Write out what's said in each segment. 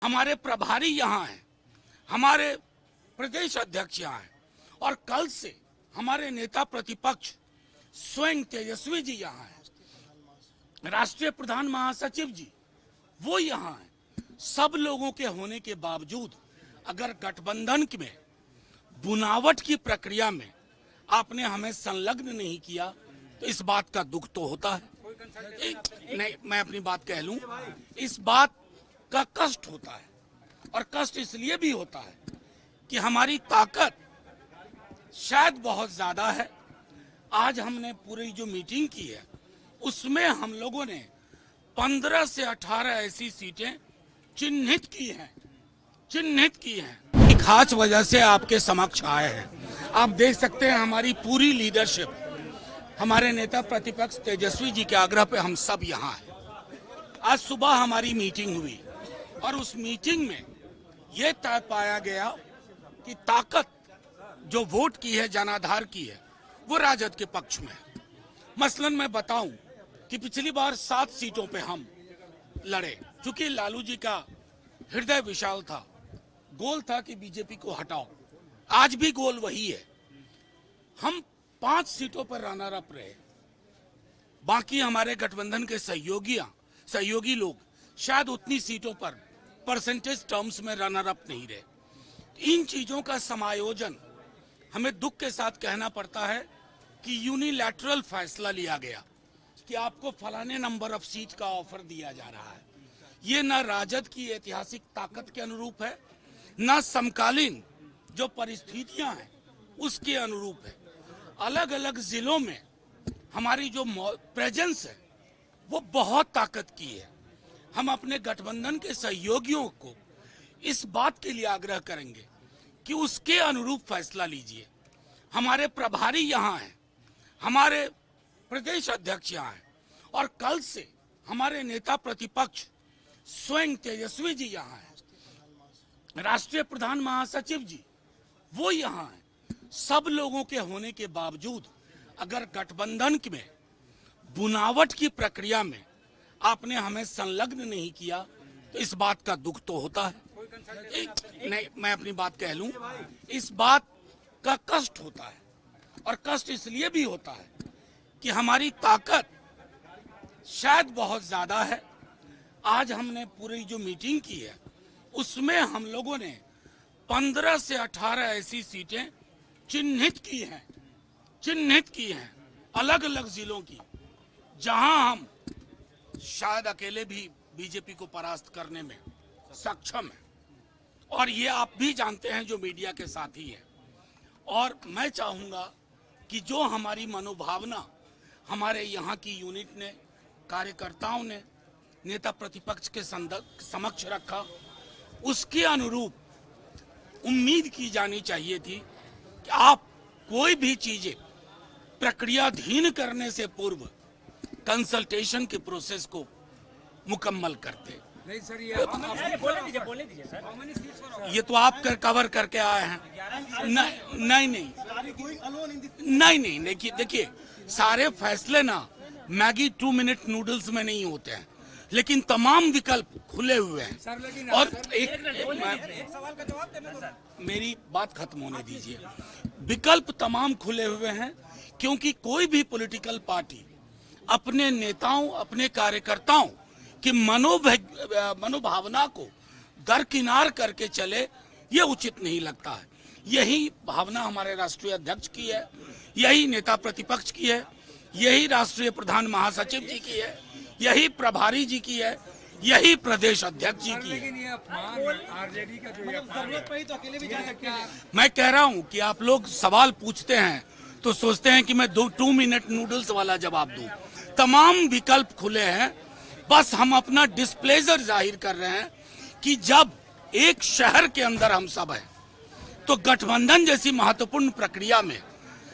हमारे प्रभारी यहाँ हैं, हमारे प्रदेश अध्यक्ष यहाँ हैं और कल से हमारे नेता प्रतिपक्ष स्वयं तेजस्वी जी यहाँ हैं, राष्ट्रीय प्रधान महासचिव जी वो यहाँ हैं। सब लोगों के होने के बावजूद अगर गठबंधन में बुनावट की प्रक्रिया में आपने हमें संलग्न नहीं किया तो इस बात का दुख तो होता है। नहीं, मैं अपनी बात कह लूं, इस बात का कष्ट होता है और कष्ट इसलिए भी होता है कि हमारी ताकत शायद बहुत ज्यादा है। आज हमने पूरी जो मीटिंग की है उसमें हम लोगों ने 15 से 18 ऐसी सीटें चिन्हित की हैं। एक खास वजह से आपके समक्ष आए हैं। आप देख सकते हैं हमारी पूरी लीडरशिप, हमारे नेता प्रतिपक्ष तेजस्वी जी के आग्रह पे हम सब यहाँ हैं। आज सुबह हमारी मीटिंग हुई और उस मीटिंग में ये तय पाया गया कि ताकत जो वोट की है, जनाधार की है, वो राजद के पक्ष में है। मसलन मैं बताऊं कि पिछली बार 7 सीटों पे हम लड़े, क्योंकि लालू जी का हृदय विशाल था, गोल था कि बीजेपी को हटाओ। आज भी गोल वही है। हम 5 सीटों पर रनर अप रहे, बाकी हमारे गठबंधन के सहयोगी लोग शायद उतनी सीटों पर परसेंटेज टर्म्स में रनर अप नहीं रहे। इन चीजों का समायोजन हमें दुख के साथ कहना पड़ता है कि यूनिलैटरल फैसला लिया गया कि आपको फलाने नंबर ऑफ सीट का ऑफर दिया जा रहा है। ये न राजद की ऐतिहासिक ताकत के अनुरूप है, न समकालीन जो परिस्थितियां हैं उसके अनुरूप है। अलग अलग जिलों में हमारी जो प्रेजेंस है वो बहुत ताकत की है। हम अपने गठबंधन के सहयोगियों को इस बात के लिए आग्रह करेंगे कि उसके अनुरूप फैसला लीजिए। हमारे प्रभारी यहाँ हैं, हमारे प्रदेश अध्यक्ष यहाँ हैं और कल से हमारे नेता प्रतिपक्ष स्वयं तेजस्वी जी यहाँ हैं, राष्ट्रीय प्रधान महासचिव जी वो यहाँ हैं। सब लोगों के होने के बावजूद अगर गठबंधन में बुनावट की प्रक्रिया में आपने हमें संलग्न नहीं किया तो इस बात का दुख तो होता है। नहीं, मैं अपनी बात कह लूं, इस बात का कष्ट होता है और कष्ट इसलिए भी होता है कि हमारी ताकत शायद बहुत ज्यादा है। आज हमने पूरी जो मीटिंग की है उसमें हम लोगों ने 15 से 18 ऐसी सीटें चिन्हित की हैं अलग अलग जिलों की, जहां हम शायद अकेले भी बीजेपी को परास्त करने में सक्षम है। और ये आप भी जानते हैं जो मीडिया के साथी हैं। और मैं चाहूंगा कि जो हमारी मनोभावना हमारे यहाँ की यूनिट ने, कार्यकर्ताओं ने नेता प्रतिपक्ष के समक्ष रखा, उसके अनुरूप उम्मीद की जानी चाहिए थी कि आप कोई भी चीजें प्रक्रियाधीन करने से पूर्व कंसल्टेशन के प्रोसेस को मुकम्मल करते। नहीं सर, ये बोले दीजिए सर। ये तो आप कवर करके आए हैं। नहीं, देखिए सारे फैसले ना मैगी 2 मिनट नूडल्स में नहीं होते हैं, लेकिन तमाम विकल्प खुले हुए हैं। और एक सवाल का जवाब देना सर। मेरी बात खत्म होने दीजिए। विकल्प तमाम खुले हुए हैं, क्योंकि कोई भी पॉलिटिकल पार्टी अपने नेताओं, अपने कार्यकर्ताओं की मनोभावना को दरकिनार करके चले, ये उचित नहीं लगता है। यही भावना हमारे राष्ट्रीय अध्यक्ष की है, यही नेता प्रतिपक्ष की है, यही राष्ट्रीय प्रधान महासचिव जी की है, यही प्रभारी जी की है, यही प्रदेश अध्यक्ष जी की है। लेकिन ये आरजेडी का जो जरूरत पड़ी तो अकेले भी जा सकते हैं। मैं कह रहा हूं कि आप लोग सवाल पूछते हैं तो सोचते हैं कि मैं 2 मिनट नूडल्स वाला जवाब दूं। तमाम विकल्प खुले हैं, बस हम अपना डिस्प्लेजर जाहिर कर रहे हैं कि जब एक शहर के अंदर हम सब हैं तो गठबंधन जैसी महत्वपूर्ण प्रक्रिया में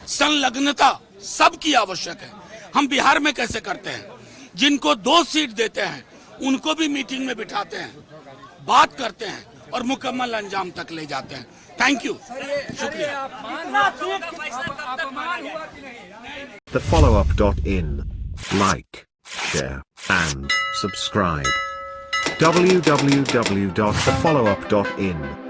संलग्नता सबकी आवश्यक है। हम बिहार में कैसे करते हैं, जिनको 2 सीट देते हैं उनको भी मीटिंग में बिठाते हैं, बात करते हैं और मुकम्मल अंजाम तक ले जाते हैं। थैंक यू, शुक्रिया। thefollowup.in. Like, share, and subscribe. www.thefollowup.in